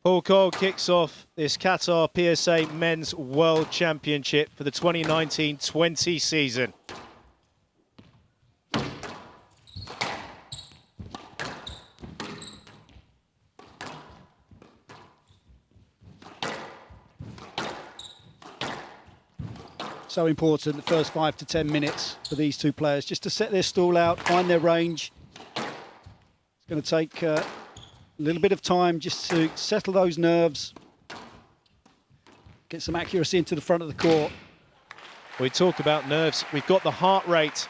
Paul Coll kicks off this Qatar PSA Men's World Championship for the 2019-20 season. So important, the first 5 to 10 minutes for these two players, just to set their stall out, find their range. It's going to take a little bit of time just to settle those nerves, get some accuracy into the front of the court. We talk about nerves. We've got the heart rate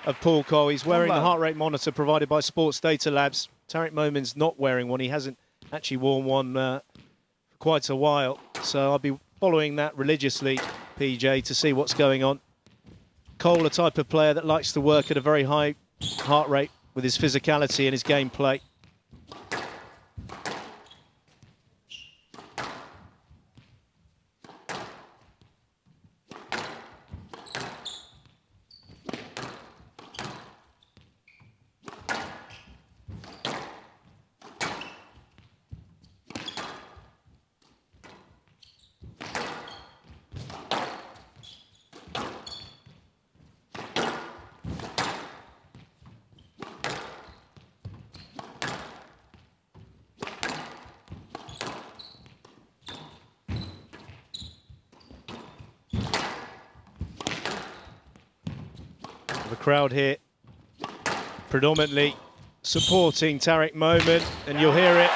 of Paul Coll. He's wearing the heart rate monitor provided by Sports Data Labs. Tarek Momen's not wearing one. He hasn't actually worn one for quite a while. So I'll be following that religiously, PJ, to see what's going on. Coll, a type of player that likes to work at a very high heart rate with his physicality and his gameplay. The crowd here predominantly supporting Tarek Momen, and you'll hear it.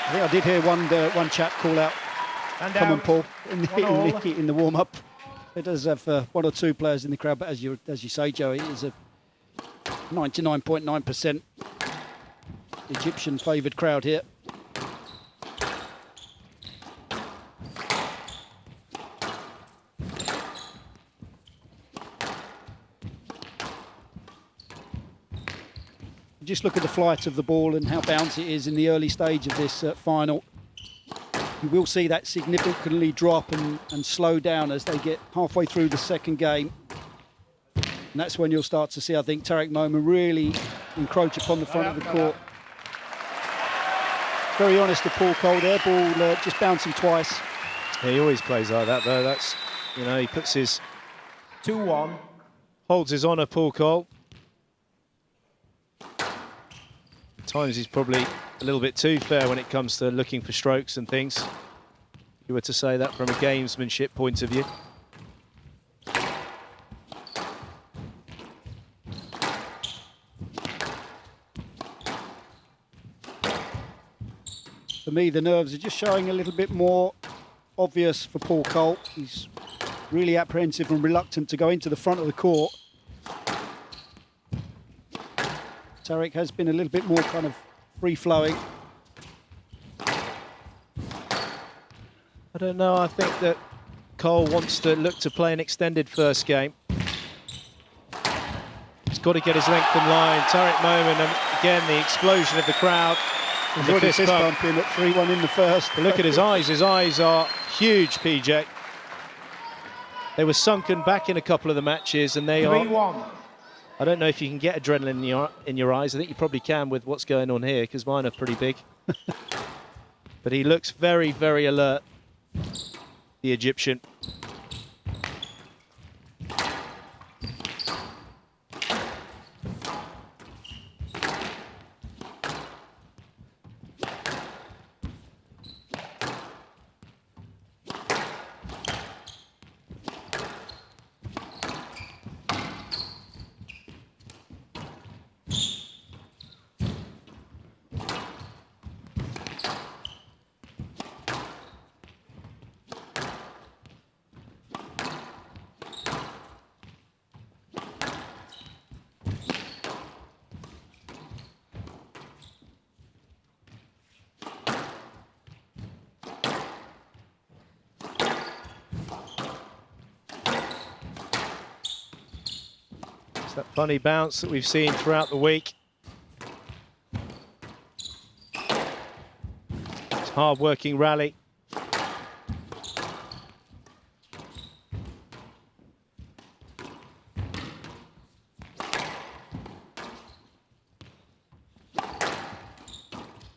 I think I did hear one chap call out, "Come on, Paul," in the warm-up. It does have one or two players in the crowd, but as you say, Joey, it is a 99.9% Egyptian-favoured crowd here. Just look at the flight of the ball and how bouncy it is in the early stage of this final. You will see that significantly drop and slow down as they get halfway through the second game. And that's when you'll start to see, I think, Tarek Momen really encroach upon the front of the court. Very honest to Paul Coll there, ball just bouncing twice. Yeah, he always plays like that, though. That's, you know, he puts his 2-1. Holds his honour, Paul Coll. Times he's probably a little bit too fair when it comes to looking for strokes and things. If you were to say that from a gamesmanship point of view. For me, the nerves are just showing a little bit more obvious for Paul Coll. He's really apprehensive and reluctant to go into the front of the court. Tarek has been a little bit more kind of free-flowing. I don't know, I think that Coll wants to look to play an extended first game. He's got to get his length in line. Tarek Momen, and again, the explosion of the crowd. He's already fist bumping at 3-1 in the first. But look at his eyes. His eyes are huge, PJ. They were sunken back in a couple of the matches, and they 3-1. I don't know if you can get adrenaline in your eyes. I think you probably can with what's going on here, because mine are pretty big. But he looks very, very alert, the Egyptian. That funny bounce that we've seen throughout the week. It's hard-working rally.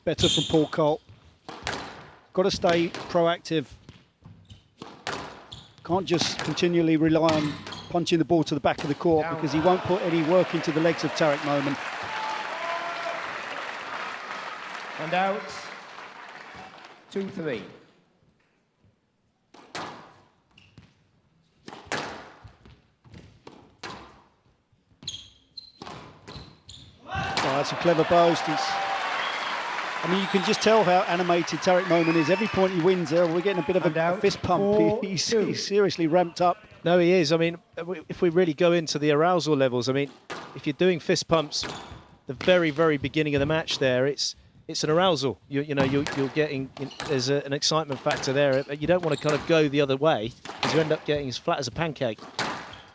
better from Paul Coll. Got to stay proactive. Can't just continually rely on punching the ball to the back of the court because he won't put any work into the legs of Tarek Momen. And out. 2-3. Oh, that's a clever boast. I mean, you can just tell how animated Tarek Momen is. Every point he wins there, we're getting a bit of a fist pump. He's seriously ramped up. No, he is. I mean, if we really go into the arousal levels, I mean, if you're doing fist pumps, the very, very beginning of the match there, it's an arousal. You're getting, there's an excitement factor there. You don't want to kind of go the other way because you end up getting as flat as a pancake.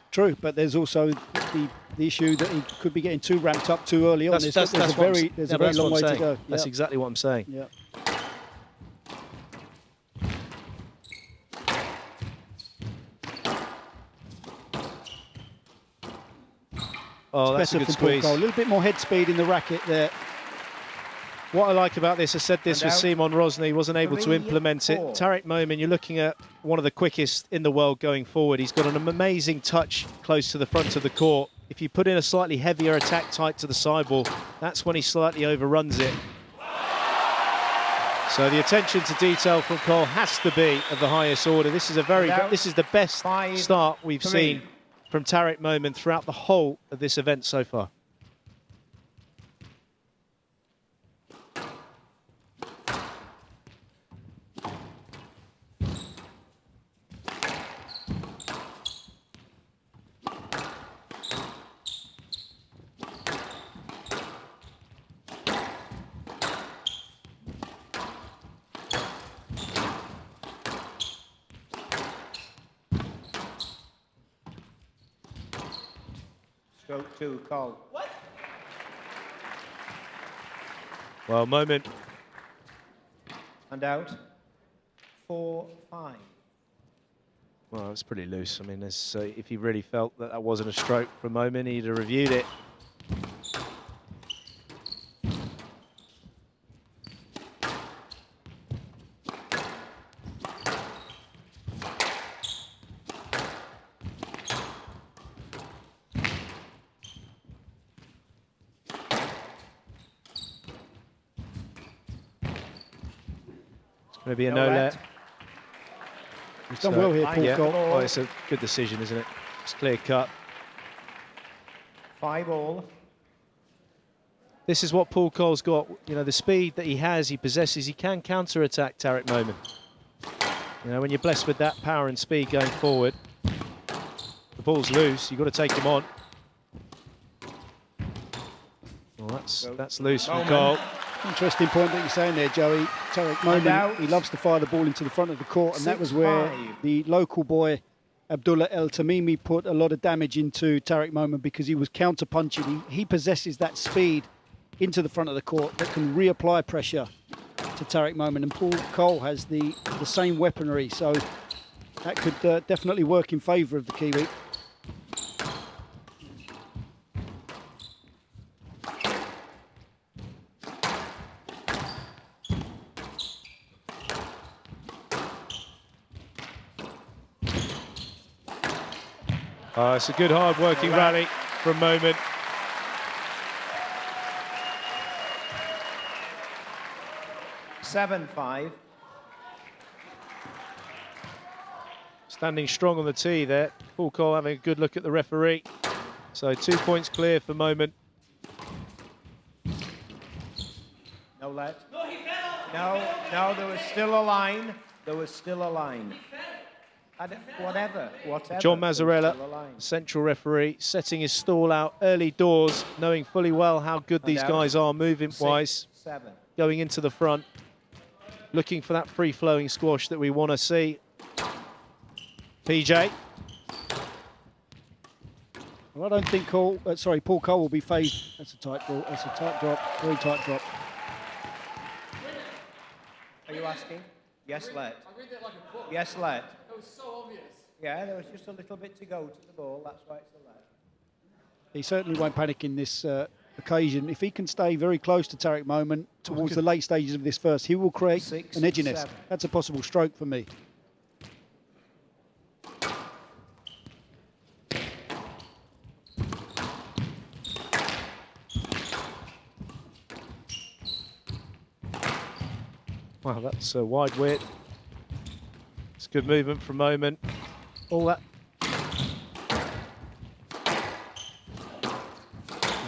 True, but there's also the issue that he could be getting too ramped up too early on. There's a very long way to go. That's exactly what I'm saying. Yeah. Oh, that's a good squeeze. A little bit more head speed in the racket there. What I like about this, I said this with Simon Rosny, he wasn't able to implement it. Tarek Momen, you're looking at one of the quickest in the world going forward. He's got an amazing touch close to the front of the court. If you put in a slightly heavier attack tight to the sideball, that's when he slightly overruns it. So the attention to detail from Coll has to be of the highest order. This is the best start we've seen from Tarek Momen throughout the whole of this event so far. Stroke 2, Coll. What? Well, Momen. And out. 4-5. Well, it's pretty loose. I mean, if he really felt that wasn't a stroke for a moment, he'd have reviewed it. Going to be a no-let. He's done well here, Paul Coll. Oh, it's a good decision, isn't it? It's clear cut. 5-all. This is what Paul Coll's got. You know, the speed that he possesses, he can counter-attack Tarek Momen. You know, when you're blessed with that power and speed going forward, the ball's loose, you've got to take him on. Well, that's loose from Coll. Interesting point that you're saying there, Joey. Tarek Momen, he loves to fire the ball into the front of the court, and that was where the local boy, Abdullah El Tamimi, put a lot of damage into Tarek Momen because he was counter-punching. He possesses that speed into the front of the court that can reapply pressure to Tarek Momen, and Paul Coll has the same weaponry, so that could definitely work in favour of the Kiwi. It's a good hard-working rally from Momen. $7-5. Standing strong on the tee there. Paul Coll having a good look at the referee. So 2 points clear for Momen. No let. No, there was still a line. There was still a line. Whatever. John Mazzarella, central referee, setting his stall out early doors, knowing fully well how good these guys are movement-wise, going into the front, looking for that free-flowing squash that we want to see. PJ. Well, I don't think Paul Coll will be phased. That's a tight ball. That's a tight drop. Very tight drop. Are you asking? Yes, let. I read that like a book. Yes, let. That was so obvious. Yeah, there was just a little bit to go to the ball. That's why it's a let. He certainly won't panic in this occasion, if he can stay very close to Tarek Momen towards the late stages of this first, he will create 6, an edginess. 7. That's a possible stroke for me. Wow, that's a wide width. It's good movement from Momen. All that.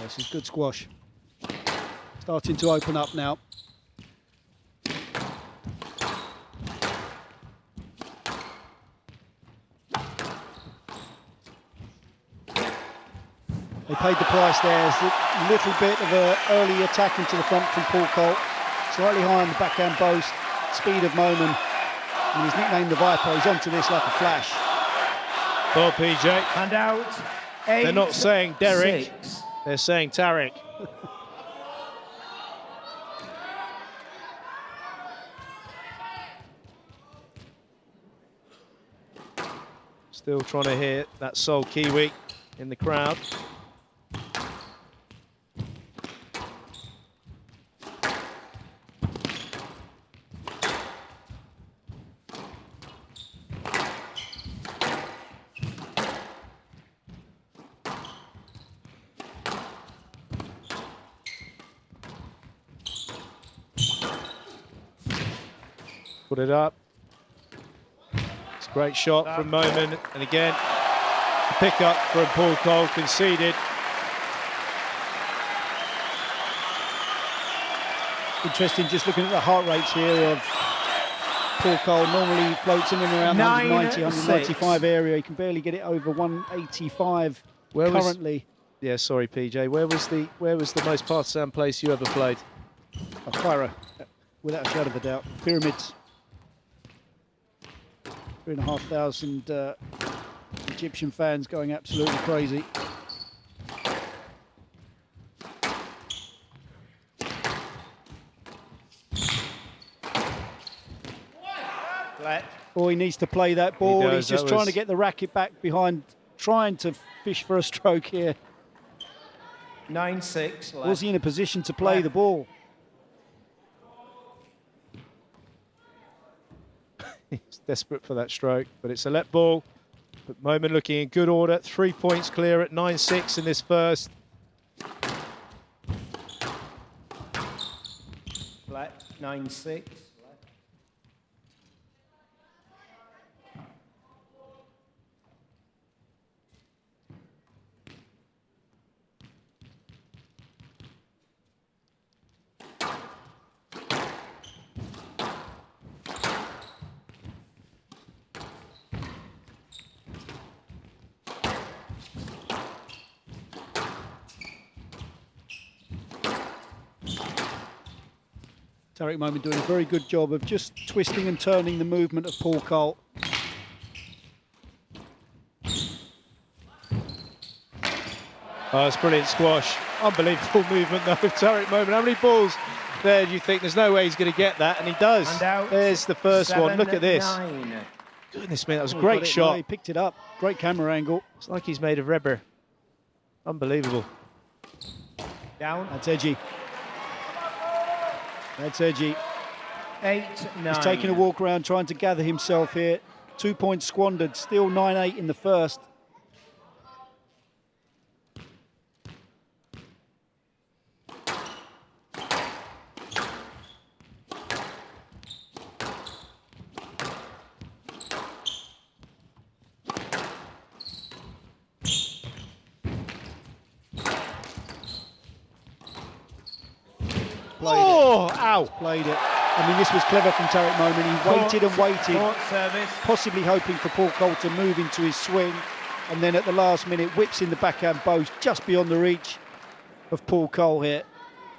This is good squash. Starting to open up now. They paid the price there. There's a little bit of an early attack into the front from Paul Coll. Slightly high on the backhand boast. Speed of Momen. And he's nicknamed the Viper. He's onto this like a flash. Well, PJ. And out. 8, They're not saying Derek. 6. They're saying Tarek. Still trying to hear that Seoul Kiwi in the crowd. Put it up. It's a great shot from Momen. And again, the pickup from Paul Coll conceded. Interesting just looking at the heart rates here of Paul Coll. Normally floats in and around 9, 190, 195 6. area. He can barely get it over 185 currently. Yeah, sorry, PJ. Where was the most partisan place you ever played? Cairo, without a shadow of a doubt. Pyramids. 3,500 Egyptian fans going absolutely crazy. Oh, he needs to play that ball. He does. He's just trying to get the racket back behind, trying to fish for a stroke here. 9, 6. Left. Was he in a position to play the ball? He's desperate for that stroke, but it's a let ball. But Momen looking in good order. 3 points clear at 9-6 in this first. Flat. 9, 6. Tarek Momen doing a very good job of just twisting and turning the movement of Paul Coll. Oh, it's brilliant squash. Unbelievable movement though of Tarek Momen. How many balls there do you think? There's no way he's going to get that, and he does. And out. There's the first 7, one. Look at this. 9. Goodness me, that was a Oh, great got it. shot. No, he picked it up. Great camera angle. It's like he's made of rubber. Unbelievable. Down. That's edgy. That's edgy. 8, 9. He's taking a walk around, trying to gather himself here. 2 points squandered. Still 9-8 in the first. Oh, ow. Played it. I mean, this was clever from Tarek Momen. He waited and waited, Court service. possibly hoping for Paul Coll to move into his swing, and then at the last minute whips in the backhand boast just beyond the reach of Paul Coll here.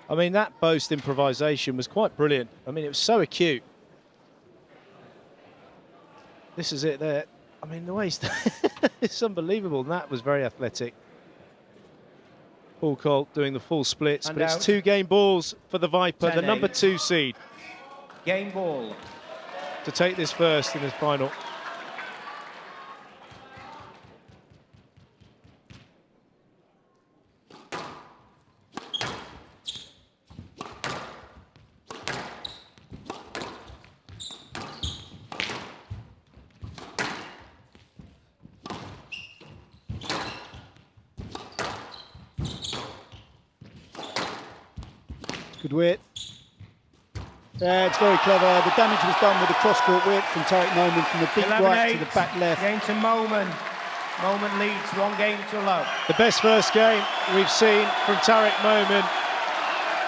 I mean, that boast improvisation was quite brilliant. I mean, it was so acute. This is it there. I mean, the way he's it's unbelievable. And that was very athletic. Paul Coll doing the full splits, And but out. it's 2 game balls for the Viper, the 10-8. number 2 seed, Game ball. to take this first in his final. Good width. Yeah, it's very clever. The damage was done with the cross-court width from Tarek Momen from the deep right to the back left. Game to Momen. Momen leads 1 game to love. The best first game we've seen from Tarek Momen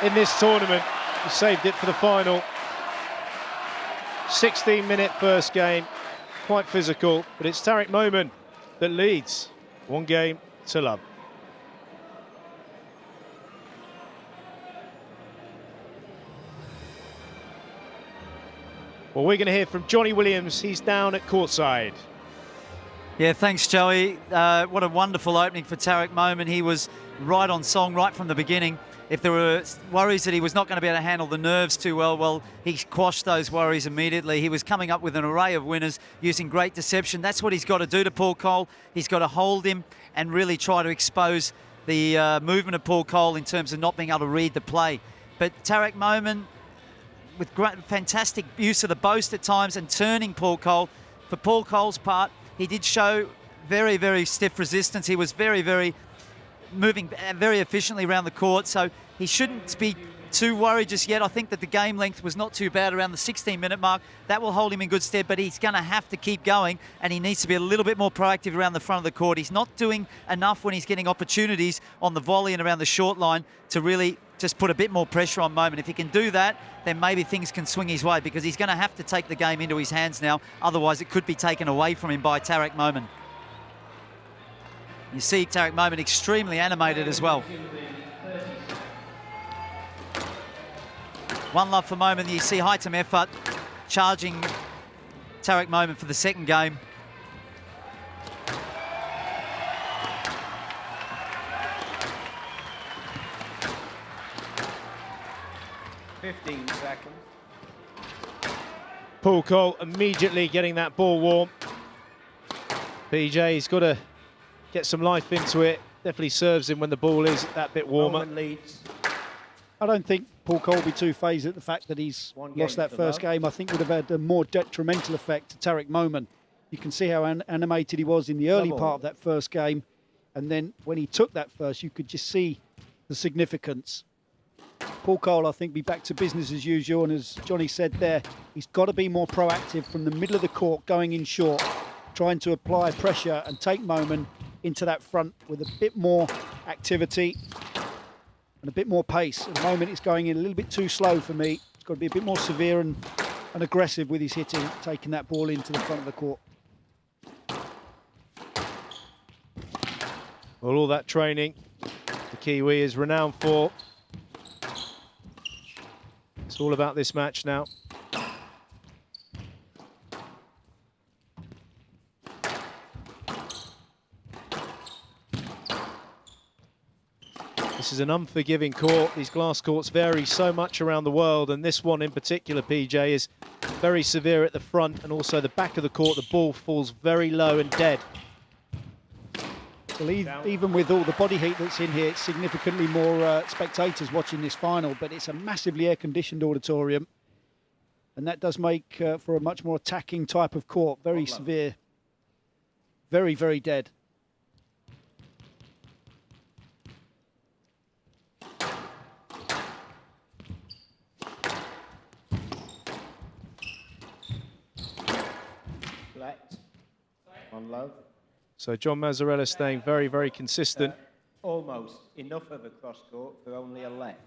in this tournament. He saved it for the final. 16-minute first game, quite physical, but it's Tarek Momen that leads 1 game to love. Well, we're going to hear from Johnny Williams. He's down at courtside. Yeah, thanks, Joey. What a wonderful opening for Tarek Momen. He was right on song right from the beginning. If there were worries that he was not going to be able to handle the nerves too well, he quashed those worries immediately. He was coming up with an array of winners using great deception. That's what he's got to do to Paul Coll. He's got to hold him and really try to expose the movement of Paul Coll in terms of not being able to read the play. But Tarek Momen, with great, fantastic use of the boast at times and turning Paul Coll. For Paul Coll's part, he did show very, very stiff resistance. He was very moving very efficiently around the court, so he shouldn't be too worried just yet. I think that the game length was not too bad around the 16-minute mark. That will hold him in good stead, but he's going to have to keep going, and he needs to be a little bit more proactive around the front of the court. He's not doing enough when he's getting opportunities on the volley and around the short line to really just put a bit more pressure on Momen. If he can do that, then maybe things can swing his way, because he's going to have to take the game into his hands now. Otherwise, it could be taken away from him by Tarek Momen. You see Tarek Momen extremely animated as well. One love for Momen. You see Hightam effort charging Tarek Momen for the second game. $15 seconds. Paul Coll immediately getting that ball warm. PJ's got to get some life into it. Definitely serves him when the ball is that bit warmer. Momen leads. I don't think Paul Coll will be too phased at the fact that he's lost that first game. I think would have had a more detrimental effect to Tarek Momen. You can see how animated he was in the early part of that first game. And then when he took that first, you could just see the significance. Paul Coll, I think, be back to business as usual. And as Johnny said there, he's got to be more proactive from the middle of the court, going in short, trying to apply pressure and take Momen into that front with a bit more activity and a bit more pace. At the moment, it's going in a little bit too slow for me. It's got to be a bit more severe and aggressive with his hitting, taking that ball into the front of the court. Well, all that training the Kiwi is renowned for. It's all about this match now. This is an unforgiving court. These glass courts vary so much around the world, and this one in particular, PJ, is very severe at the front and also the back of the court. The ball falls very low and dead. Well, even with all the body heat that's in here, it's significantly more spectators watching this final, but it's a massively air-conditioned auditorium, and that does make for a much more attacking type of court. Very severe, very, very dead. On love. So John Mazzarella staying very, very consistent. Almost enough of a cross court for only a let.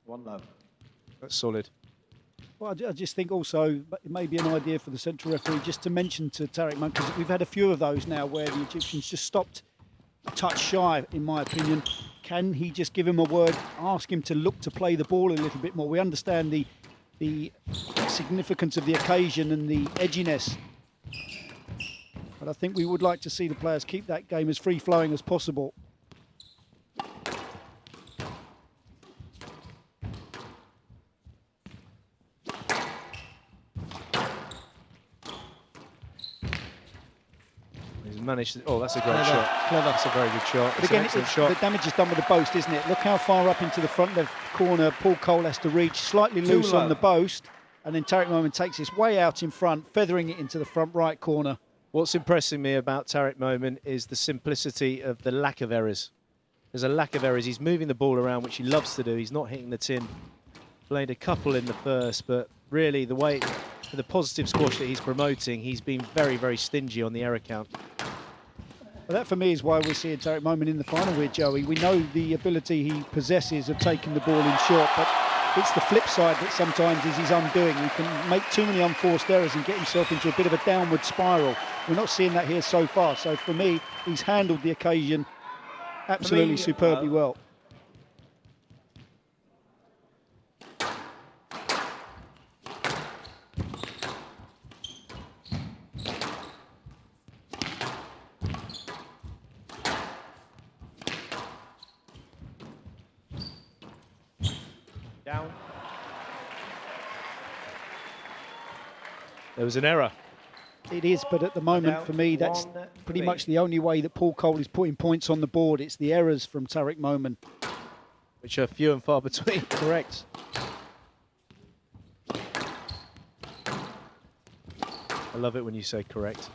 One love. That's solid. Well, I just think also it may be an idea for the central referee just to mention to Tarek Momen, because we've had a few of those now where the Egyptians just stopped a touch shy, in my opinion. Can he just give him a word, ask him to look to play the ball a little bit more? We understand the significance of the occasion and the edginess, but I think we would like to see the players keep that game as free-flowing as possible. He's managed to, oh, that's a great shot. Clever. That's a very good shot. But again, the damage is done with the boast, isn't it? Look how far up into the front left corner Paul Coll has to reach, slightly loose on the boast, and then Tarek Momen takes his way out in front, feathering it into the front right corner. What's impressing me about Tarek Momen is the simplicity of the lack of errors. There's a lack of errors. He's moving the ball around, which he loves to do. He's not hitting the tin. Played a couple in the first, but really the way, for the positive squash that he's promoting, he's been very, very stingy on the error count. Well, that for me is why we're seeing Tarek Momen in the final with Joey. We know the ability he possesses of taking the ball in short, but it's the flip side that sometimes is his undoing. He can make too many unforced errors and get himself into a bit of a downward spiral. We're not seeing that here so far. So for me, he's handled the occasion absolutely superbly well. Down. There was an error. It is, but at the moment, for me, that's pretty much the only way that Paul Coll is putting points on the board. It's the errors from Tarek Momen. Which are few and far between. Correct. I love it when you say correct.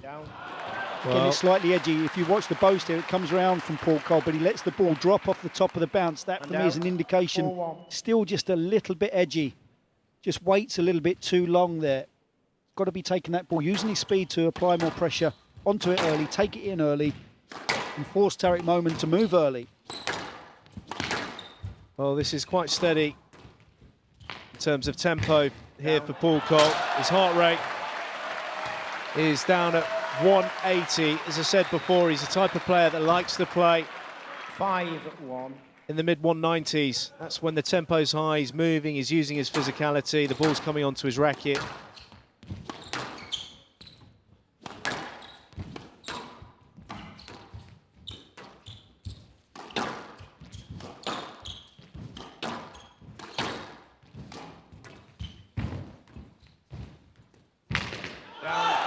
Down. Again, it's slightly edgy. If you watch the boast here, it comes around from Paul Coll, but he lets the ball drop off the top of the bounce. That, for me, is an indication. 4-1. Still just a little bit edgy. Just waits a little bit too long there. Got to be taking that ball, using his speed to apply more pressure onto it early, take it in early, and force Tarek Momen to move early. Well, this is quite steady in terms of tempo here for Paul Coll. His heart rate is down at 180. As I said before, he's the type of player that likes to play 5-1. in the mid-190s. That's when the tempo's high, he's moving, he's using his physicality, the ball's coming onto his racket.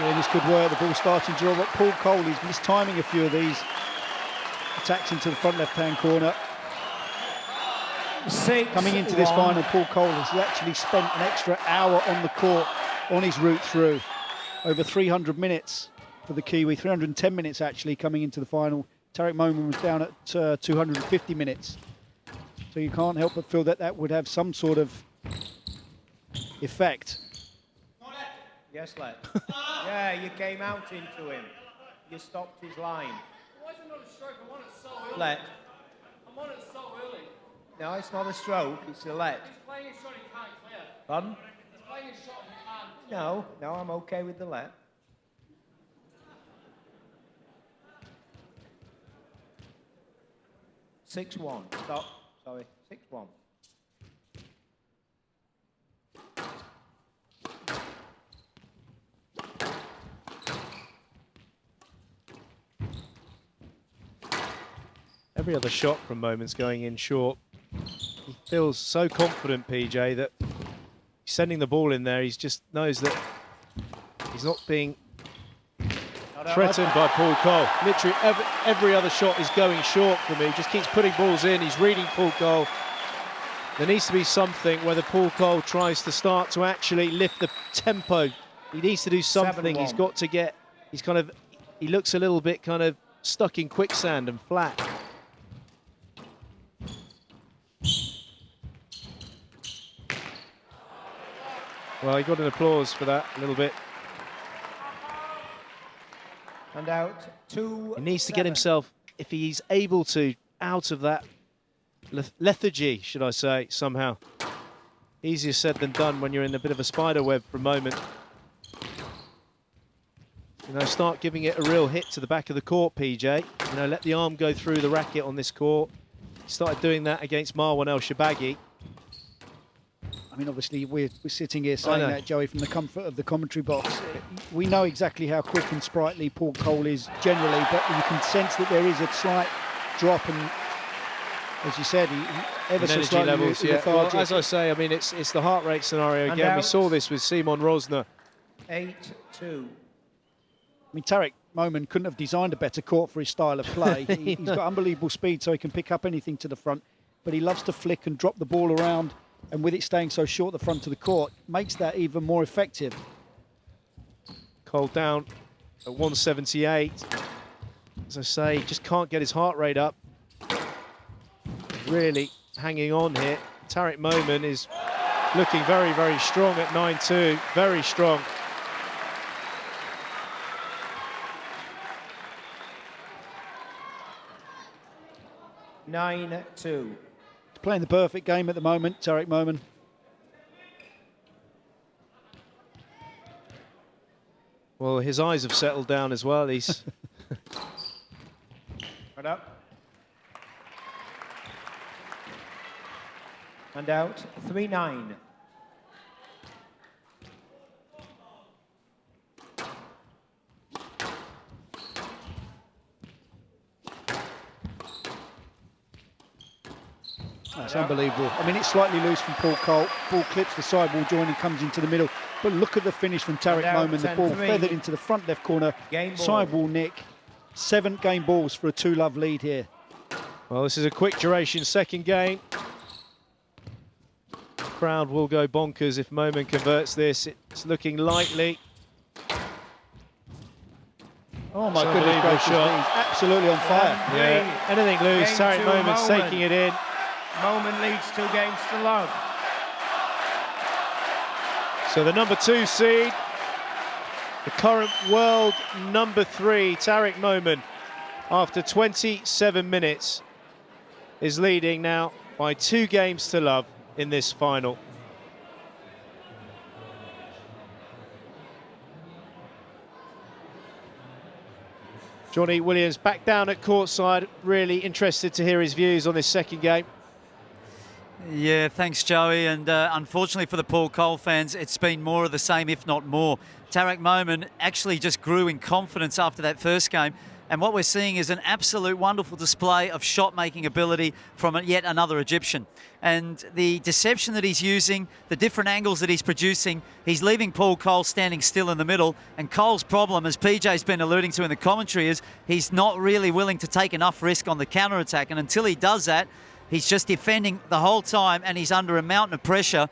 Yeah, this could work. The ball starting to draw, but Paul Coll is mistiming a few of these attacks into the front left-hand corner. 6-1. Coming into this final, Paul Coll has actually spent an extra hour on the court on his route through. Over 300 minutes for the Kiwi, 310 minutes actually coming into the final. Tarek Momen was down at 250 minutes. So you can't help but feel that that would have some sort of effect. Yes, lad. Yeah, you came out into him. You stopped his line. Why is it not a stroke? I'm on it so early. Let. I'm on it so early. No, it's not a stroke, it's a let. He's playing a shot he can't clear. Pardon? He's playing a shot he can't. No, I'm okay with the let. Six-one. Stop. Sorry. 6-1. Every other shot from Momen's going in short. He feels so confident, PJ, that he's sending the ball in there. He just knows that he's not being threatened by Paul Coll. Literally every other shot is going short for me. He just keeps putting balls in. He's reading Paul Coll. There needs to be something whether Paul Coll tries to start to actually lift the tempo. He needs to do something. 7-1. He's got to get, he looks a little bit kind of stuck in quicksand and flat. Well, he got an applause for that a little bit. And out. 2. He needs to get himself, if he's able to, out of that lethargy, should I say, somehow. Easier said than done when you're in a bit of a spider web for a moment. You know, start giving it a real hit to the back of the court, PJ. You know, let the arm go through the racket on this court. He started doing that against Marwan El-Shabagi. I mean, obviously, we're sitting here saying that, Joey, from the comfort of the commentary box. We know exactly how quick and sprightly Paul Coll is generally, but you can sense that there is a slight drop, and as you said, he ever so energy slightly levels, yeah. Well, lethargic. as I say, I mean, it's the heart rate scenario And again. We out. saw this with Simon Rosner. 8-2. I mean, Tarek Momen couldn't have designed a better court for his style of play. He's got unbelievable speed, so he can pick up anything to the front, but he loves to flick and drop the ball around, and with it staying so short the front of the court, makes that even more effective. Coll down at 178. As I say, just can't get his heart rate up. Really hanging on here. Tarek Momen is looking very, very strong at 9-2. Very strong. Nine-2. Playing the perfect game at the moment, Tarek Momen. Well, his eyes have settled down as well. He's Right up. And out. 3-9. That's unbelievable. I mean, it's slightly loose from Paul Coll. Ball clips the sidewall join and comes into the middle. But look at the finish from Tarek Down Momen. The ball 10-3. feathered into the front left corner. Game ball. Sidewall nick. 7 game balls for a 2-love lead here. well, this is a quick duration second game. Crowd will go bonkers if Momen converts this. It's looking likely. Oh my It's goodness unbelievable gracious shot. me. Absolutely on fire. Yeah, anything loose. Game Tarek two, Momen's Momen. taking it in. Momen leads 2 games to love. So the number 2 seed, the current world number 3, Tarek Momen, after 27 minutes, is leading now by 2 games to love in this final. Johnny Williams back down at courtside, really interested to hear his views on this second game. Yeah, thanks, Joey. And unfortunately for the Paul Coll fans, it's been more of the same, if not more. Tarek Momen actually just grew in confidence after that first game. And what we're seeing is an absolute wonderful display of shot-making ability from yet another Egyptian. And the deception that he's using, the different angles that he's producing, he's leaving Paul Coll standing still in the middle. And Coll's problem, as PJ's been alluding to in the commentary, is he's not really willing to take enough risk on the counter-attack. And until he does that, he's just defending the whole time, and he's under a mountain of pressure.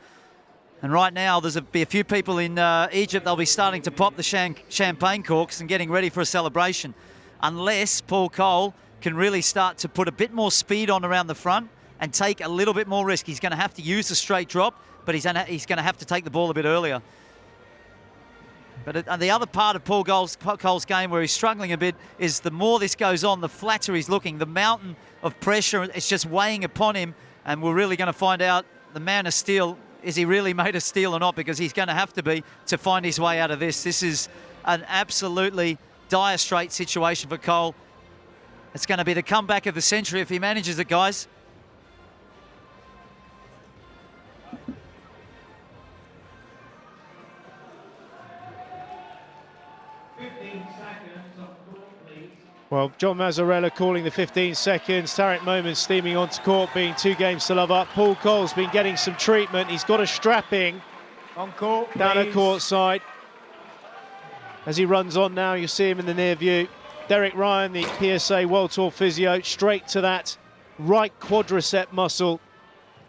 And right now, be a few people in Egypt, they'll be starting to pop the champagne corks and getting ready for a celebration. Unless Paul Coll can really start to put a bit more speed on around the front and take a little bit more risk. He's going to have to use the straight drop, but he's going to have to take the ball a bit earlier. But the other part of Paul Coll's game where he's struggling a bit is the more this goes on, the flatter he's looking. The mountain of pressure is just weighing upon him, and we're really going to find out the man of steel, is he really made of steel or not, because he's going to have to be to find his way out of this. This is an absolutely dire straight situation for Coll. It's going to be the comeback of the century if he manages it, guys. Well, John Mazzarella calling the 15 seconds. Tarek Momen steaming onto court, being 2 games to love up. Paul Coll's been getting some treatment. He's got a strapping On court, down at please. courtside. As he runs on now, you see him in the near view. Derek Ryan, the PSA World Tour physio, straight to that right quadricep muscle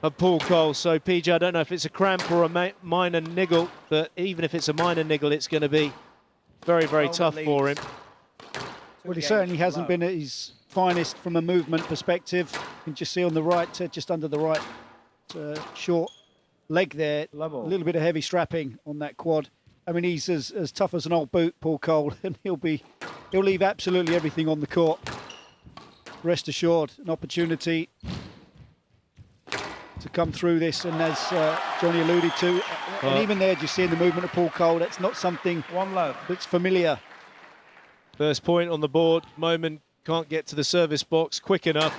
of Paul Coll. So, PJ, I don't know if it's a cramp or a minor niggle, but even if it's a minor niggle, it's going to be very, very Momen tough for him. leads. Well, he certainly hasn't been at his finest from a movement perspective. You can just see on the right, just under the right short leg there, Level. a little bit of heavy strapping on that quad. I mean, he's as tough as an old boot, Paul Coll, and he'll leave absolutely everything on the court. Rest assured, an opportunity to come through this, and as Johnny alluded to, and even there, just seeing the movement of Paul Coll, that's not something 1 love. that's familiar. First point on the board. Momen can't get to the service box quick enough.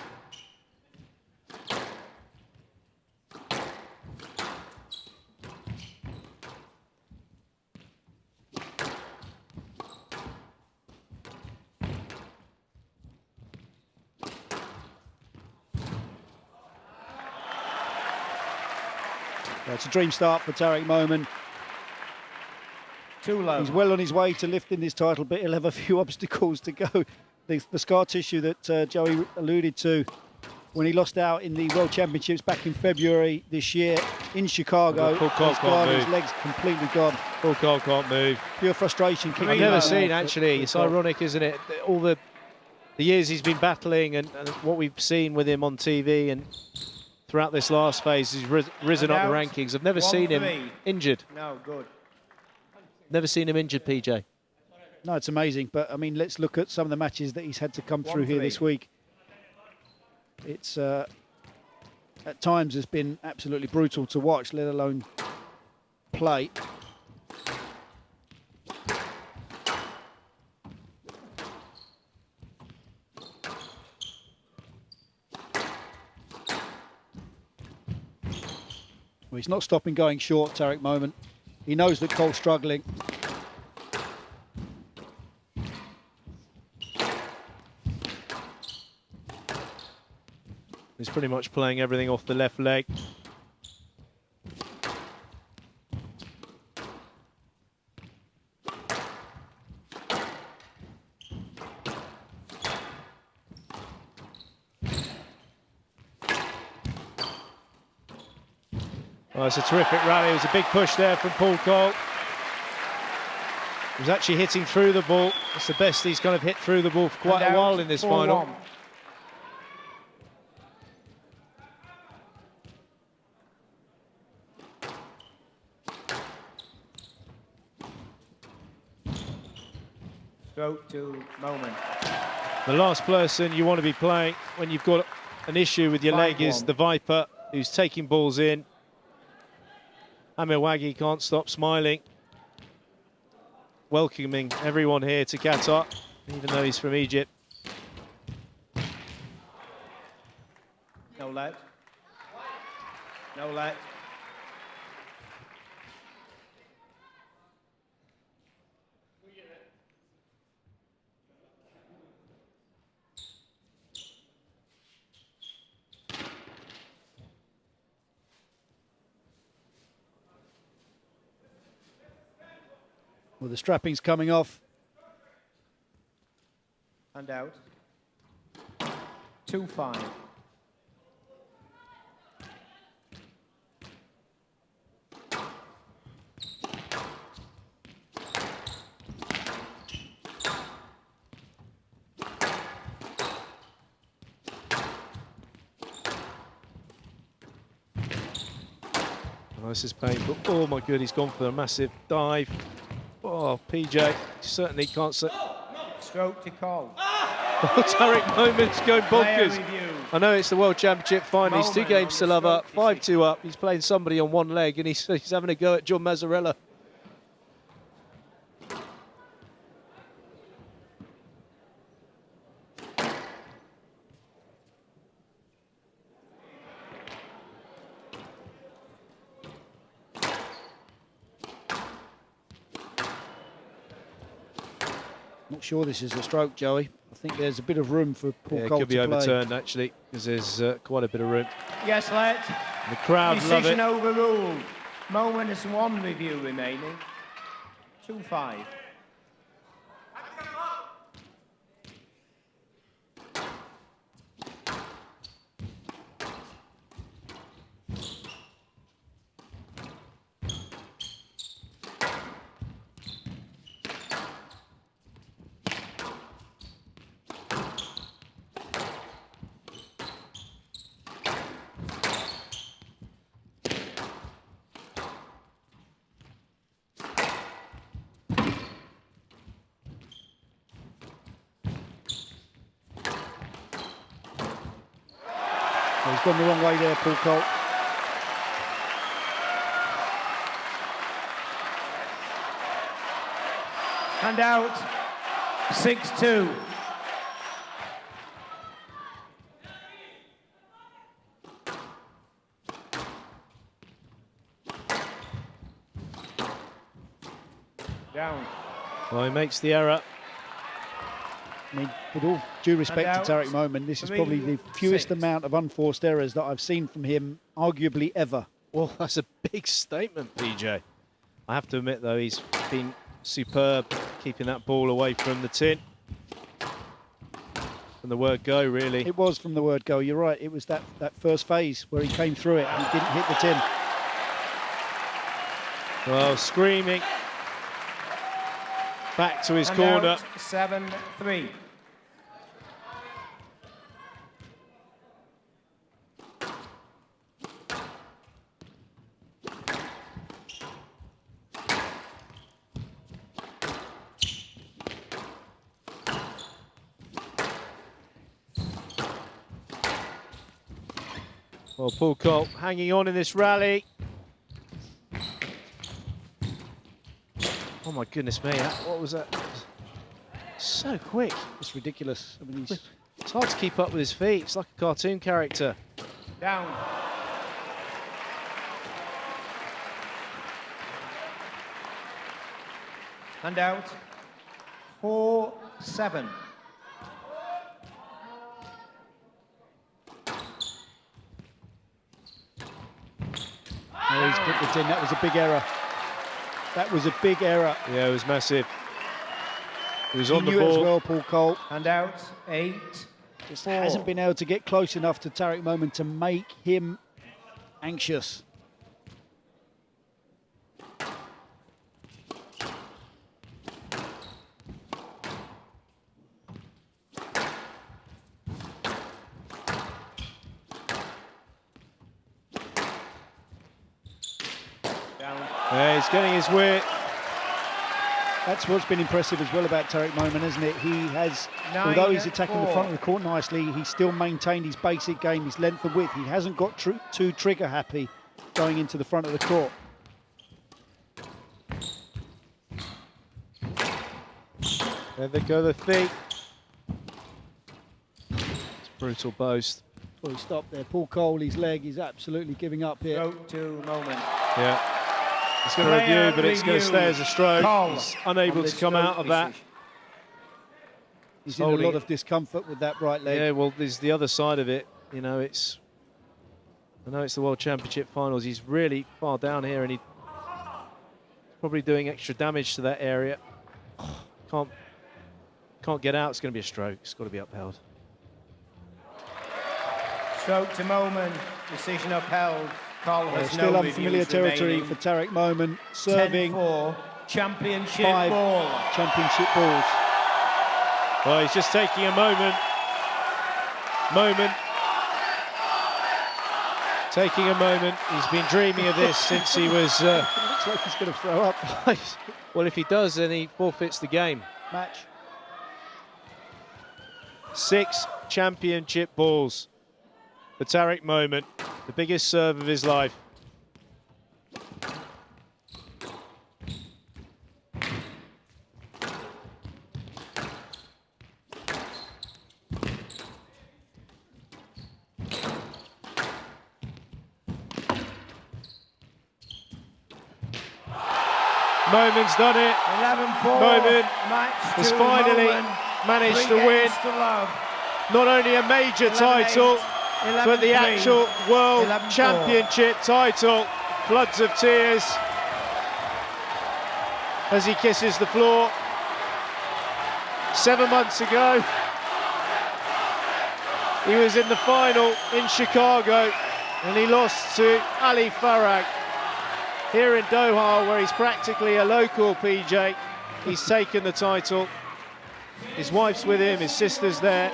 Yeah, it's a dream start for Tarek Momen. 2 love. He's well on his way to lifting this title, but he'll have a few obstacles to go. The scar tissue that Joey alluded to when he lost out in the World Championships back in February this year in Chicago. Paul Coll His can't guard, his move. legs completely gone. Paul Coll can't move. Pure frustration. kicking I've him never out seen, for actually. It's Paul Coll. ironic, isn't it? All the years he's been battling and what we've seen with him on TV and throughout this last phase, he's risen up the rankings. I've never seen him 1-3. injured. No, good. Never seen him injured, PJ. No, it's amazing. But, I mean, let's look at some of the matches that he's had to come through here 1-3. this week. It's, at times, has been absolutely brutal to watch, let alone play. Well, he's not stopping going short, Tarek Momen. He knows that Coll's struggling. He's pretty much playing everything off the left leg. Oh, it's a terrific rally. It was a big push there from Paul Coll. He was actually hitting through the ball. It's the best he's kind of hit through the ball for quite a while in this final. 4-1. Stroke to Momen. The last person you want to be playing when you've got an issue with your leg is 5-1. the Viper, who's taking balls in. Amir Waghi can't stop smiling, welcoming everyone here to Qatar, even though he's from Egypt. No let. No let. Well, the strapping's coming off. And out. 2-5. Oh, this is painful. Oh my God, he's gone for a massive dive. Oh, PJ certainly can't say. Stroke to Coll. Tarek Momen's going Player bonkers. review. I know it's the World Championship final. He's 2 Momen games on still the have up, stroke, you see. 5-2 up. He's playing somebody on one leg and he's having a go at John Mazzarella. Not sure this is a stroke, Joey. I think there's a bit of room for Paul Yeah, it Coll could be to play. overturned actually, because there's quite a bit of room. Yes, let. The crowd love Decision it. overruled. Momen has 1 review remaining. 2-5. Well, he's gone the wrong way there, Paul Coll. And out. 6-2. Down. Well, he makes the error. I mean, with all due respect And to out. Tarek Momen, this is probably the fewest 3-6. amount of unforced errors that I've seen from him, arguably ever. Well, that's a big statement, PJ. I have to admit, though, he's been superb keeping that ball away from the tin. From the word go, really. It was from the word go. You're right. It was that first phase where he came through it and he didn't hit the tin. Well, screaming back to his And corner. out, 7-3. Well, Paul Coll hanging on in this rally. Oh my goodness me, what was that? So quick. It's ridiculous. I mean, It's hard to keep up with his feet. It's like a cartoon character. Down. And out. 4-7. oh, he's put the tin. That was a big error. That was a big error. Yeah, it was massive. He was He on the knew it as ball. well, Paul Coll. And out. 8-4. Just hasn't been able to get close enough to Tarek Momen to make him anxious. Down. Yeah, he's getting his width. That's what's been impressive as well about Tarek Momen, isn't it? He has, although he's attacking the 9-4. front of the court nicely, he's still maintained his basic game, his length and width. He hasn't got too trigger happy going into the front of the court. There they go, the feet. It's a brutal boast. Well, he stopped there. Paul Coll, his leg is absolutely giving up here. Stroke to Momen. Yeah. He's going to Player review, but it's going to stay as a stroke. Coll He's unable on to the come out stroke of that. decision. He's in a holding lot it. of discomfort with that right leg. Yeah, well, there's the other side of it. You know, I know it's the World Championship finals. He's really far down here, and he's probably doing extra damage to that area. Can't get out. It's going to be a stroke. It's got to be upheld. Stroke to Momen. Decision upheld. Coll has Still no unfamiliar reviews territory remaining. for Tarek Momen, serving 10-4. Championship 5 ball. championship balls. Well, he's just taking a moment. Taking a moment. He's been dreaming of this since he was... Looks like he's going to throw up. well, if he does, then he forfeits the game. Match. 6 championship balls for Tarek Momen, the biggest serve of his life. Momen's done it. 11-4. Momen Match has to finally Momen. managed 3 to win games to love. not only a major 11-8, title, but the 11-3, actual World 11-4. Championship title. Floods of tears as he kisses the floor. 7 months ago, he was in the final in Chicago and he lost to Ali Farag. Here in Doha, where he's practically a local PJ, he's taken the title. His wife's with him, his sister's there.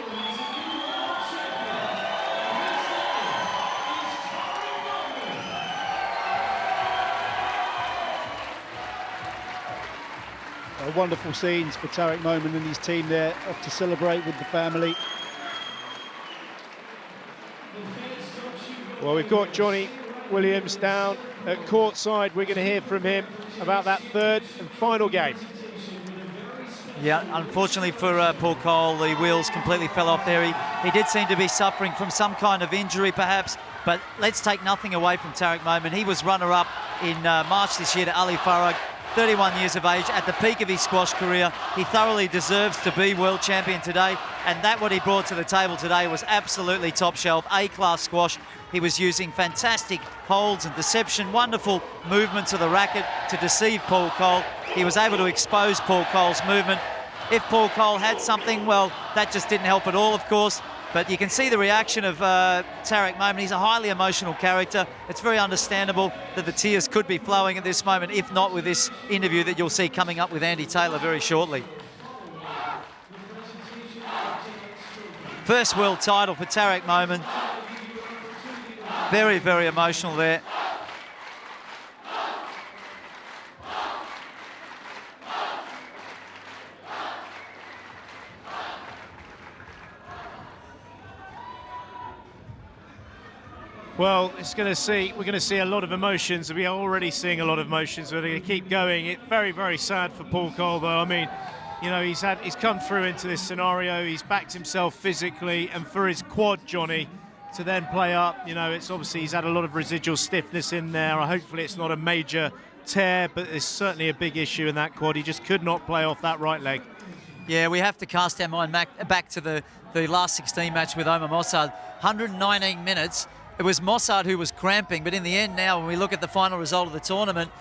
Wonderful scenes for Tarek Momen and his team there, off to celebrate with the family. Well, we've got Johnny Williams down at courtside. We're going to hear from him about that third and final game. Yeah, unfortunately for Paul Coll, the wheels completely fell off there. He did seem to be suffering from some kind of injury, perhaps, but let's take nothing away from Tarek Momen. He was runner-up in March this year to Ali Farag, 31 years of age, at the peak of his squash career. He thoroughly deserves to be world champion today, and that what he brought to the table today was absolutely top shelf, A-class squash. He was using fantastic holds and deception, wonderful movement to the racket to deceive Paul Coll. He was able to expose Paul Coll's movement. If Paul Coll had something, well, that just didn't help at all, of course. But you can see the reaction of Tarek Momen. He's a highly emotional character. It's very understandable that the tears could be flowing at this moment, if not with this interview that you'll see coming up with Andy Taylor very shortly. First world title for Tarek Momen. Very, very emotional there. Well, we're going to see a lot of emotions. We are already seeing a lot of emotions. We're going to keep going. It's very, very sad for Paul Coll, though. I mean, you know, he's come through into this scenario. He's backed himself physically, and for his quad, Johnny, to then play up, you know, it's obviously he's had a lot of residual stiffness in there. Hopefully it's not a major tear, but it's certainly a big issue in that quad. He just could not play off that right leg. Yeah, we have to cast our mind back to the last 16 match with Omar Mossad. 119 minutes. It was Mossad who was cramping, but in the end now, when we look at the final result of the tournament,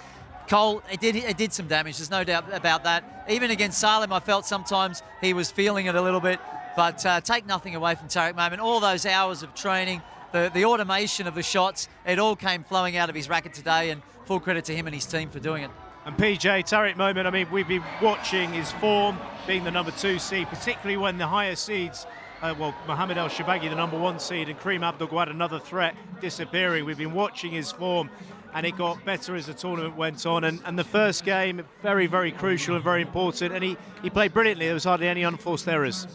Coll, it did some damage, there's no doubt about that. Even against Salem, I felt sometimes he was feeling it a little bit, but take nothing away from Tarek Momen. All those hours of training, the automation of the shots, it all came flowing out of his racket today, and full credit to him and his team for doing it. And PJ, Tarek Momen, I mean, we've been watching his form, being the #2 seed, particularly when the higher seeds, well, Mohamed El Shabagi, the #1 seed, and Kareem Abdul-Gawad, another threat, disappearing. We've been watching his form, and it got better as the tournament went on. And the first game, very, very crucial and very important, and he played brilliantly. There was hardly any unforced errors.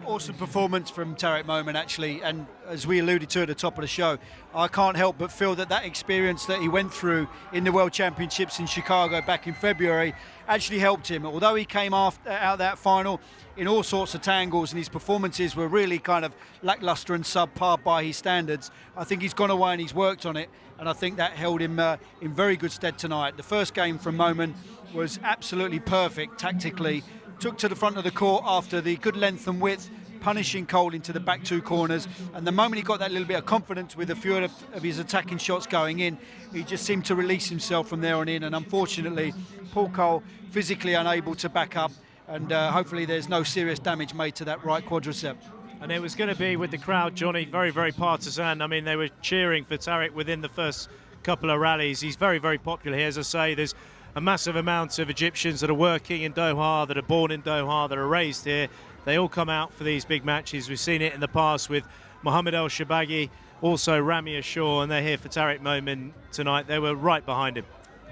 Awesome performance from Tarek Momen, actually, and as we alluded to at the top of the show, I can't help but feel that experience that he went through in the World Championships in Chicago back in February actually helped him. Although he came out that final in all sorts of tangles and his performances were really kind of lackluster and subpar by his standards, I think he's gone away and he's worked on it, and I think that held him in very good stead tonight. The first game from Momen was absolutely perfect tactically. Took to the front of the court after the good length and width, punishing Coll into the back two corners. And the moment he got that little bit of confidence with a few of his attacking shots going in, he just seemed to release himself from there on in. And unfortunately, Paul Coll physically unable to back up. And hopefully there's no serious damage made to that right quadricep. And it was going to be with the crowd, Johnny, very, very partisan. I mean, they were cheering for Tarek within the first couple of rallies. He's very, very popular here. As I say, there's a massive amount of Egyptians that are working in Doha, that are born in Doha, that are raised here. They all come out for these big matches. We've seen it in the past with Mohamed El Shabagi, also Rami Ashur, and they're here for Tarek Momen tonight. They were right behind him.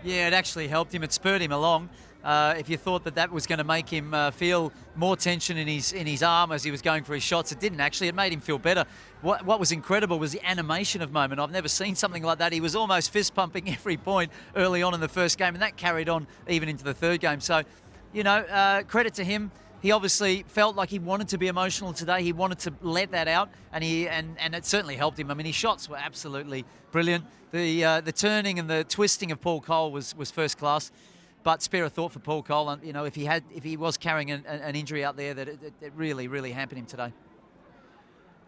Yeah, it actually helped him. It spurred him along. If you thought that was going to make him feel more tension in his arm as he was going for his shots, it didn't actually. It made him feel better. What was incredible was the animation of Momen. I've never seen something like that. He was almost fist pumping every point early on in the first game, and that carried on even into the third game. So, you know, credit to him. He obviously felt like he wanted to be emotional today. He wanted to let that out, and it certainly helped him. I mean, his shots were absolutely brilliant. The turning and the twisting of Paul Coll was first class. But spare a thought for Paul Coll, and you know, if he was carrying an injury out there, that it really, really hampered him today.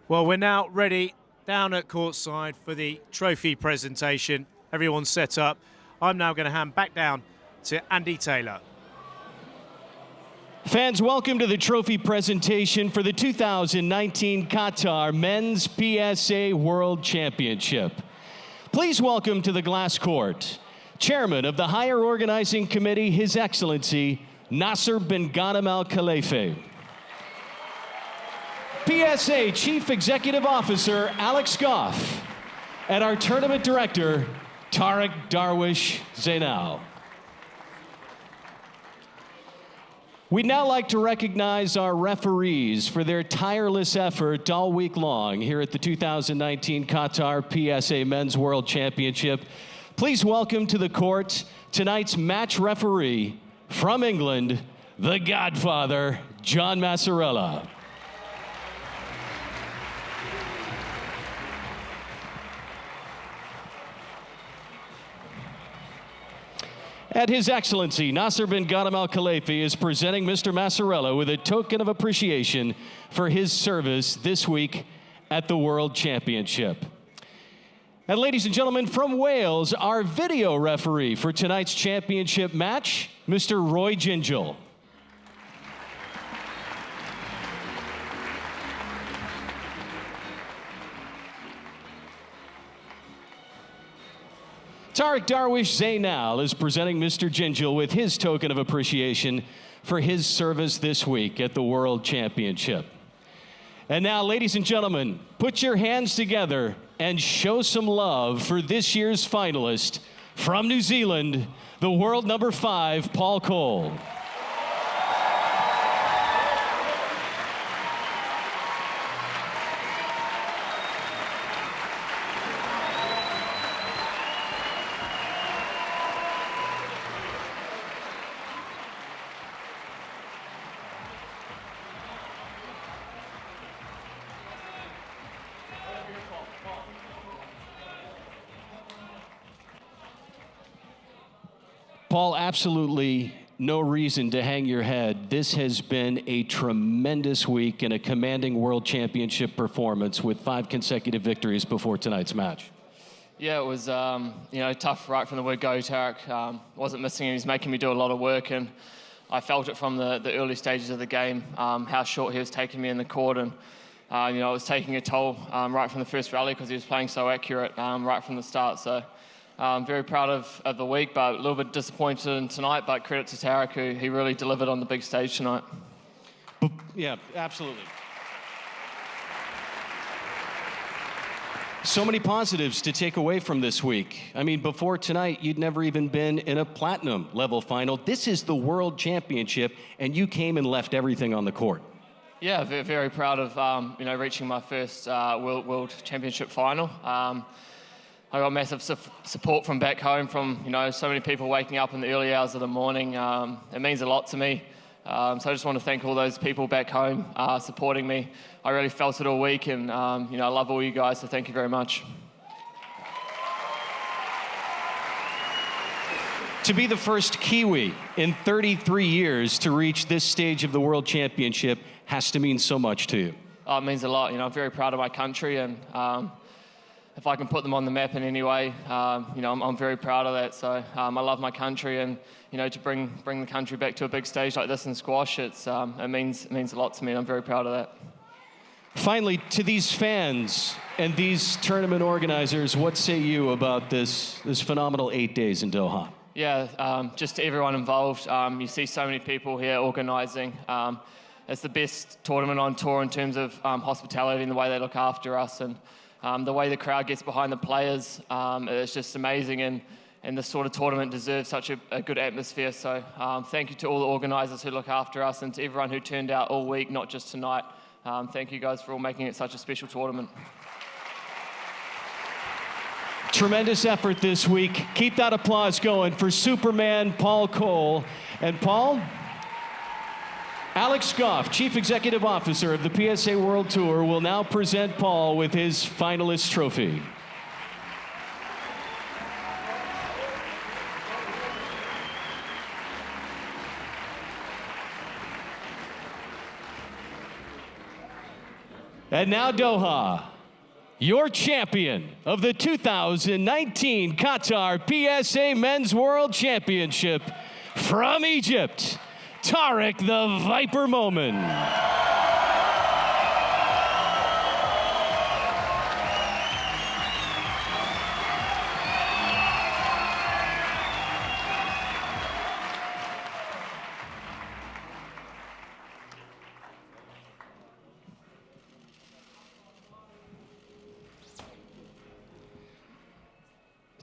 Well, we're now ready down at courtside for the trophy presentation. Everyone's set up. I'm now going to hand back down to Andy Taylor. Fans, welcome to the trophy presentation for the 2019 Qatar Men's PSA World Championship. Please welcome to the glass court, Chairman of the Higher Organizing Committee, His Excellency, Nasser bin Ghanem Al Khalifa. PSA Chief Executive Officer, Alex Goff. And our Tournament Director, Tarek Darwish Zainal. We'd now like to recognize our referees for their tireless effort all week long here at the 2019 Qatar PSA Men's World Championship. Please welcome to the court tonight's match referee from England, the Godfather, John Massarella. And His Excellency, Nasser bin Ghanem Al Khalifa is presenting Mr. Massarella with a token of appreciation for his service this week at the World Championship. And ladies and gentlemen, from Wales, our video referee for tonight's championship match, Mr. Roy Gingell. Tarek Darwish Zainal is presenting Mr. Gingell with his token of appreciation for his service this week at the World Championship. And now, ladies and gentlemen, put your hands together and show some love for this year's finalist from New Zealand, the world number 5, Paul Coll. Paul, absolutely no reason to hang your head. This has been a tremendous week and a commanding world championship performance with 5 consecutive victories before tonight's match. Yeah, it was tough right from the word go. Tarek wasn't missing him. He's making me do a lot of work, and I felt it from the early stages of the game, how short he was taking me in the court, and it was taking a toll right from the first rally because he was playing so accurate right from the start. So I'm very proud of the week, but a little bit disappointed in tonight, but credit to Tarek, who he really delivered on the big stage tonight. Yeah, absolutely. So many positives to take away from this week. I mean, before tonight, you'd never even been in a platinum level final. This is the World Championship, and you came and left everything on the court. Yeah, very proud of reaching my first World Championship final. I got massive support from back home, from so many people waking up in the early hours of the morning. It means a lot to me. So I just want to thank all those people back home supporting me. I really felt it all week, and I love all you guys, so thank you very much. To be the first Kiwi in 33 years to reach this stage of the World Championship has to mean so much to you. It means a lot. I'm very proud of my country, and if I can put them on the map in any way, I'm very proud of that. So I love my country, and to bring the country back to a big stage like this in squash, it means a lot to me, and I'm very proud of that. Finally, to these fans and these tournament organizers, what say you about this phenomenal 8 days in Doha? Yeah, just to everyone involved. You see so many people here organizing. It's the best tournament on tour in terms of hospitality and the way they look after us, and the way the crowd gets behind the players. It's just amazing, and this sort of tournament deserves such a good atmosphere. So thank you to all the organisers who look after us, and to everyone who turned out all week, not just tonight. Thank you guys for all making it such a special tournament. Tremendous effort this week. Keep that applause going for Superman Paul Coll. And Paul, Alex Goff, Chief Executive Officer of the PSA World Tour, will now present Paul with his finalist trophy. And now Doha, your champion of the 2019 Qatar PSA Men's World Championship, from Egypt, Tarek the Viper Momen.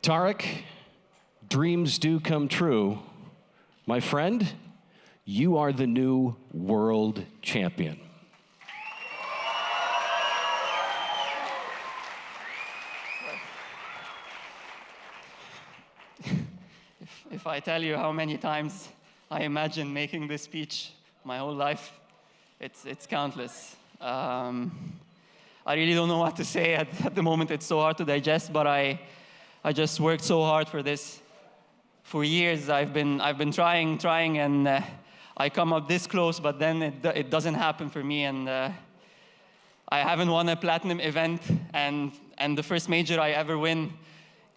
Tarek, dreams do come true. My friend, you are the new world champion. If I tell you how many times I imagine making this speech my whole life, it's countless. I really don't know what to say at the moment. It's so hard to digest, but I just worked so hard for this. For years, I've been trying, and I come up this close, but then it doesn't happen for me. And I haven't won a platinum event, and the first major I ever win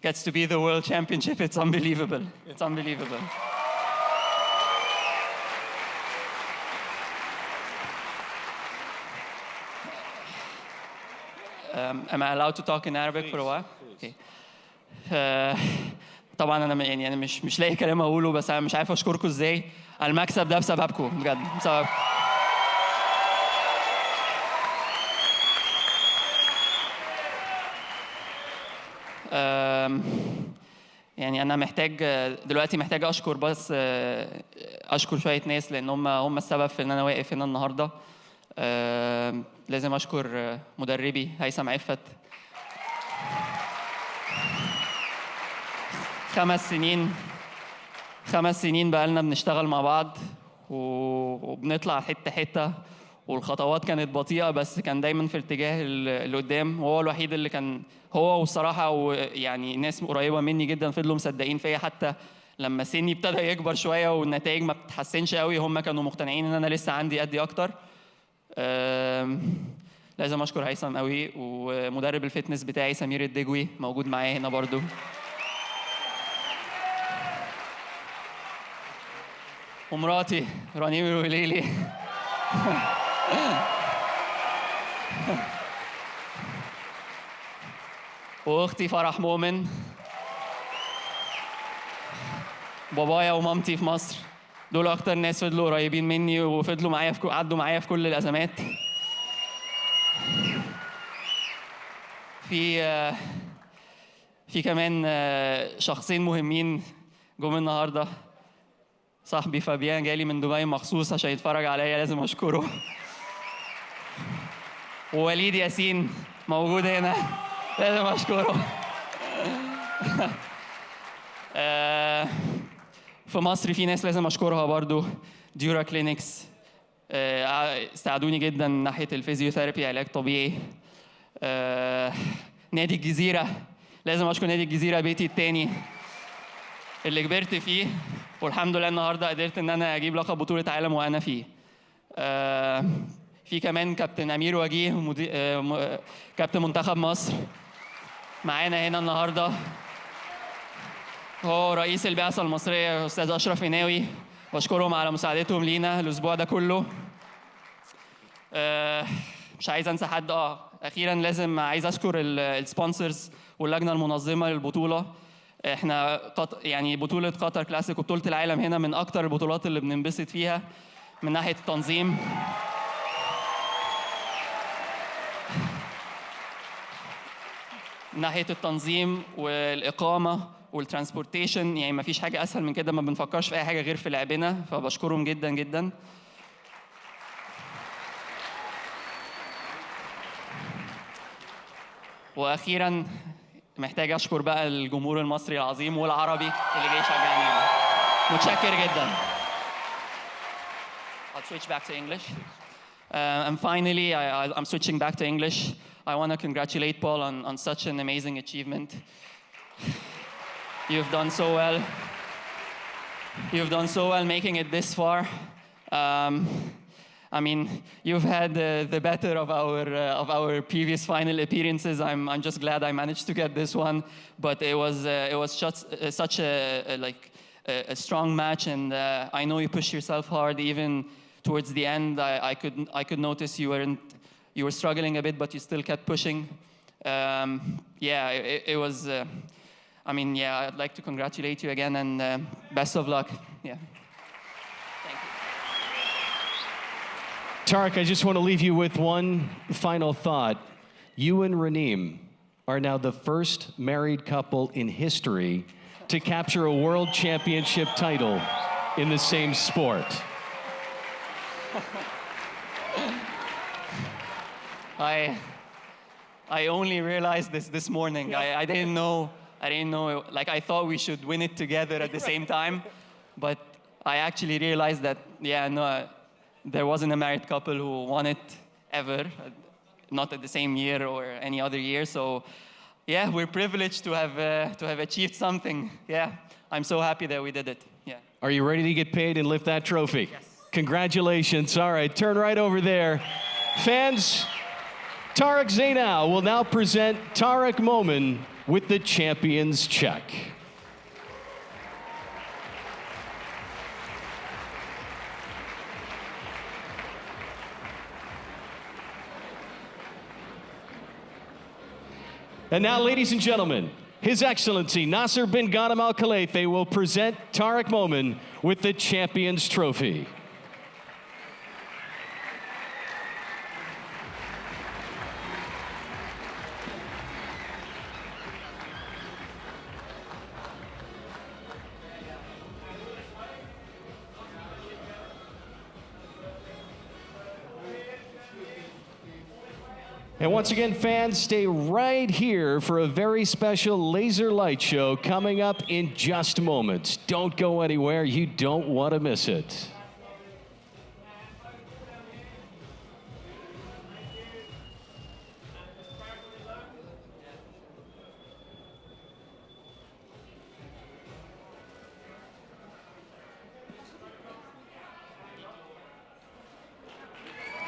gets to be the World Championship. It's unbelievable. It's unbelievable. Am I allowed to talk in Arabic for a while? Okay. طبعا انا يعني انا مش لاقي كلام اقوله، بس انا مش عارف اشكركم ازاي. المكسب ده بسببكم بجد، بسببكم. يعني انا محتاج دلوقتي اشكر، بس اشكر شويه ناس، لان هم السبب في ان انا واقف هنا النهارده. لازم اشكر مدربي هيثم عفت. 5 سنين بقالنا بنشتغل مع بعض، وبنطلع حته حته، والخطوات كانت بطيئه بس كان دايما في اتجاه اللي قدام. وهو الوحيد اللي كان، هو والصراحه ويعني ناس قريبه مني جدا فضلوا مصدقين فيا، حتى لما سني ابتدى يكبر شويه والنتائج ما بتتحسنش قوي، هم كانوا مقتنعين ان انا لسه عندي قدي اكتر. لازم اشكر هيثم قوي، ومدرب الفتنس بتاعي سمير الدجوي موجود معايا هنا برضو. ومراتي رنيم الوليلي. واختي فرح مؤمن. بابايا ومامتي في مصر، دول اكتر ناس فضلوا قريبين مني وفضلوا معايا عدوا معايا في كل الازمات. في كمان شخصين مهمين جم النهارده. صاحبي فابيان جالي من دبي مخصوص عشان يتفرج عليا، لازم اشكره. ووليد ياسين موجود هنا، لازم اشكره. في مصر في ناس لازم اشكرها برضو. ديورا كلينكس ساعدوني جدا من ناحيه الفيزيوثيرابي، علاج طبيعي. نادي الجزيره، لازم اشكر نادي الجزيره، بيتي التاني اللي كبرت فيه، والحمد لله النهارده قدرت ان انا اجيب لقب بطوله عالم وانا فيه. في كمان كابتن امير وجيه، كابتن منتخب مصر معانا هنا النهارده. هو رئيس البعثه المصريه استاذ اشرف هناوي، بشكرهم على مساعدتهم لينا الاسبوع ده كله. مش عايز انسى حد. اخيرا لازم عايز اشكر السبونسرز واللجنه المنظمه للبطوله. احنا يعني بطوله قطر كلاسيك وبطوله العالم هنا من اكتر البطولات اللي بننبسط فيها من ناحيه التنظيم. من ناحيه التنظيم والاقامه والترانسبورتيشن، يعني ما فيش حاجه اسهل من كده، ما بنفكرش في اي حاجه غير في لعبنا، فبشكرهم جدا جدا. واخيرا محتاج اشكر بقى الجمهور المصري العظيم والعربي اللي جاي يشجعني. متشكر جدا. I'll switch back to English. And finally, I'm switching back to English. I want to congratulate Paul on such an amazing achievement. You've done so well. You've done so well making it this far. I mean, you've had the better of our previous final appearances. I'm just glad I managed to get this one. But it was just such a strong match, and I know you pushed yourself hard. Even towards the end, I could notice you were struggling a bit, but you still kept pushing. Yeah, it was. I mean, yeah, I'd like to congratulate you again, and best of luck. Yeah. Tarek, I just want to leave you with one final thought. You and Raneem are now the first married couple in history to capture a world championship title in the same sport. I only realized this morning. I didn't know. Like, I thought we should win it together at the same time, but I actually realized that, yeah, no, there wasn't a married couple who won it ever, not at the same year or any other year. So, yeah, we're privileged to have achieved something. Yeah, I'm so happy that we did it. Yeah. Are you ready to get paid and lift that trophy? Yes. Congratulations. All right, turn right over there. Fans, Tarek Zainal will now present Tarek Momen with the champion's check. And now, ladies and gentlemen, His Excellency Nasser bin Ghanem Al Khalifa will present Tarek Momen with the Champions Trophy. And once again, fans, stay right here for a very special laser light show coming up in just moments. Don't go anywhere. You don't want to miss it.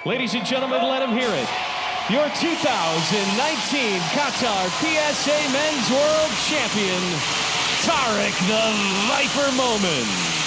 Ladies and gentlemen, let him hear it. Your 2019 Qatar PSA Men's World Champion, Tarek the Viper Momen.